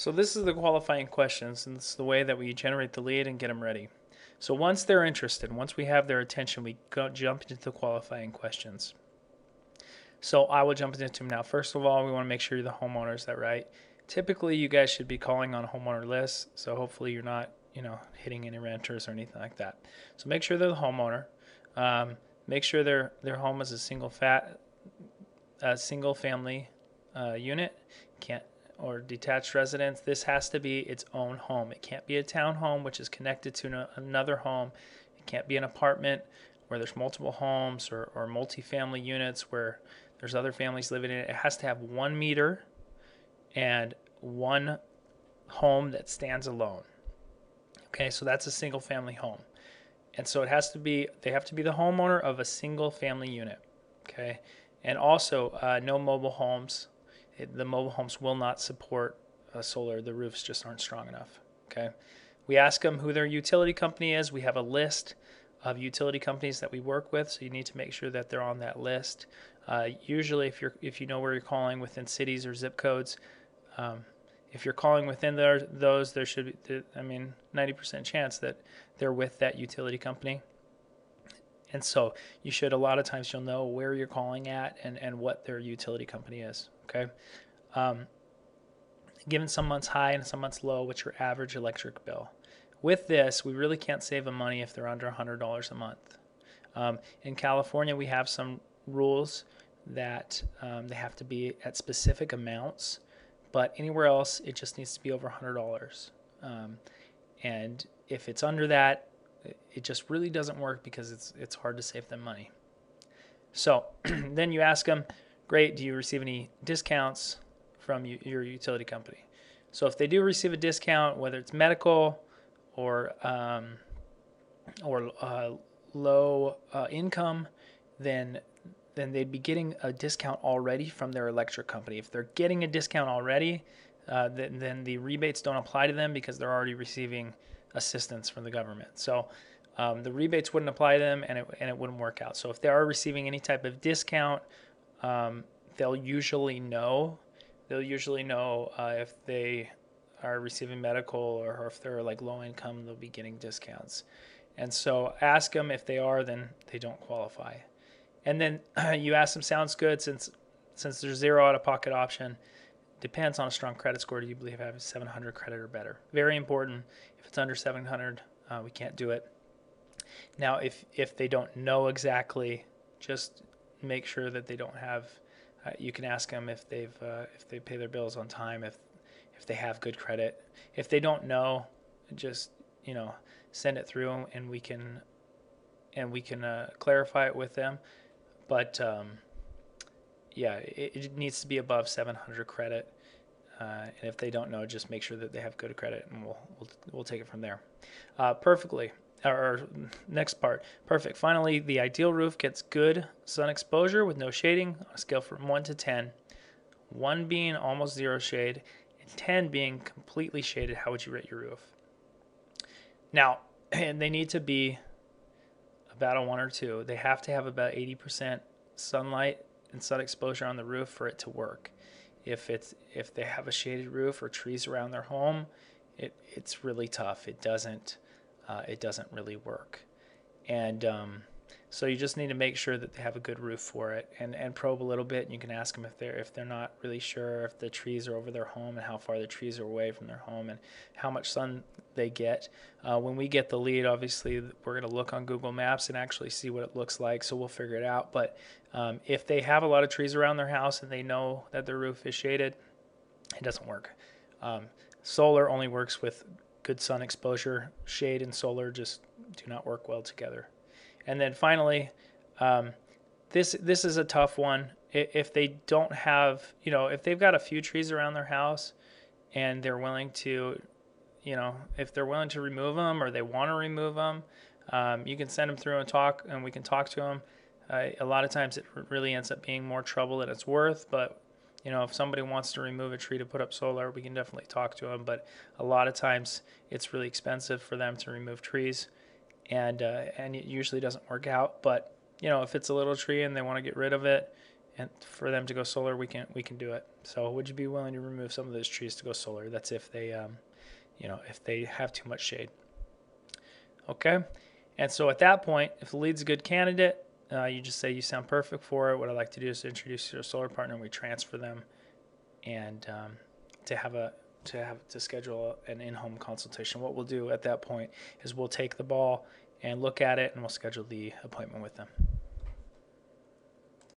So this is the qualifying questions, and this is the way that we generate the lead and get them ready. So once they're interested, once we have their attention, we jump into the qualifying questions. So I will jump into them now. First of all, we want to make sure you're the homeowner. Is that right? Typically, you guys should be calling on homeowner lists, so hopefully you're not, hitting any renters or anything like that. So make sure they're the homeowner. Make sure their home is a single family unit. Can't or detached residence. This has to be its own home. It can't be a townhome which is connected to another home. It can't be an apartment where there's multiple homes or multifamily units where there's other families living in it. It has to have 1 meter and one home that stands alone. Okay, so that's a single family home. And so they have to be the homeowner of a single family unit. Okay, and also no mobile homes. The mobile homes will not support solar. The roofs just aren't strong enough. Okay, we ask them who their utility company is. We have a list of utility companies that we work with, so you need to make sure that they're on that list. Usually, if you know where you're calling within cities or zip codes, if you're calling within those, there should be, 90% chance that they're with that utility company. And so you should, a lot of times you'll know where you're calling at and what their utility company is. Okay. Given some months high and some months low, what's your average electric bill? With this, we really can't save them money if they're under $100 a month. In California, we have some rules that they have to be at specific amounts, but anywhere else, it just needs to be over $100. And if it's under that, it just really doesn't work because it's hard to save them money. So then you ask them, great, do you receive any discounts from your utility company? So if they do receive a discount, whether it's medical or low income, then they'd be getting a discount already from their electric company. If they're getting a discount already, then the rebates don't apply to them because they're already receiving assistance from the government. So the rebates wouldn't apply to them, and it wouldn't work out. So if they are receiving any type of discount, they'll usually know if they are receiving medical or if they're like low income, they'll be getting discounts. And so ask them if they are, then they don't qualify. And then you ask them, sounds good, since there's zero out-of-pocket option. Depends on a strong credit score. Do you believe I have 700 credit or better? Very important. If it's under 700, we can't do it. Now, if they don't know exactly, just make sure that they don't have. You can ask them if they pay their bills on time, if they have good credit. If they don't know, just send it through and we can clarify it with them. But it needs to be above 700 credit. And if they don't know, just make sure that they have good credit, and we'll take it from there. Perfectly. Or next part. Perfect. Finally, the ideal roof gets good sun exposure with no shading on a scale from 1 to 10. 1 being almost zero shade, and 10 being completely shaded. How would you rate your roof? Now, and they need to be about a 1 or 2. They have to have about 80% sunlight and sun exposure on the roof for it to work. If they have a shaded roof or trees around their home, it's really tough. It doesn't really work. And so you just need to make sure that they have a good roof for it, and probe a little bit. And you can ask them if they're not really sure if the trees are over their home and how far the trees are away from their home and how much sun they get. When we get the lead, obviously we're going to look on Google Maps and actually see what it looks like, so we'll figure it out. But if they have a lot of trees around their house and they know that their roof is shaded, it doesn't work. Solar only works with good sun exposure. Shade and solar just do not work well together. And then finally, this is a tough one. If they don't have, if they've got a few trees around their house and they're willing to, if they're willing to remove them or they want to remove them, you can send them through and we can talk to them. A lot of times it really ends up being more trouble than it's worth, but if somebody wants to remove a tree to put up solar, we can definitely talk to them. But a lot of times it's really expensive for them to remove trees, and it usually doesn't work out. But if it's a little tree and they want to get rid of it, and for them to go solar, we can do it. So would you be willing to remove some of those trees to go solar? That's if they if they have too much shade. Okay, and so at that point, if the lead's a good candidate, you just say you sound perfect for it. What I'd like to do is introduce your solar partner, and we transfer them, and to schedule an in-home consultation. What we'll do at that point is we'll take the ball and look at it, and we'll schedule the appointment with them.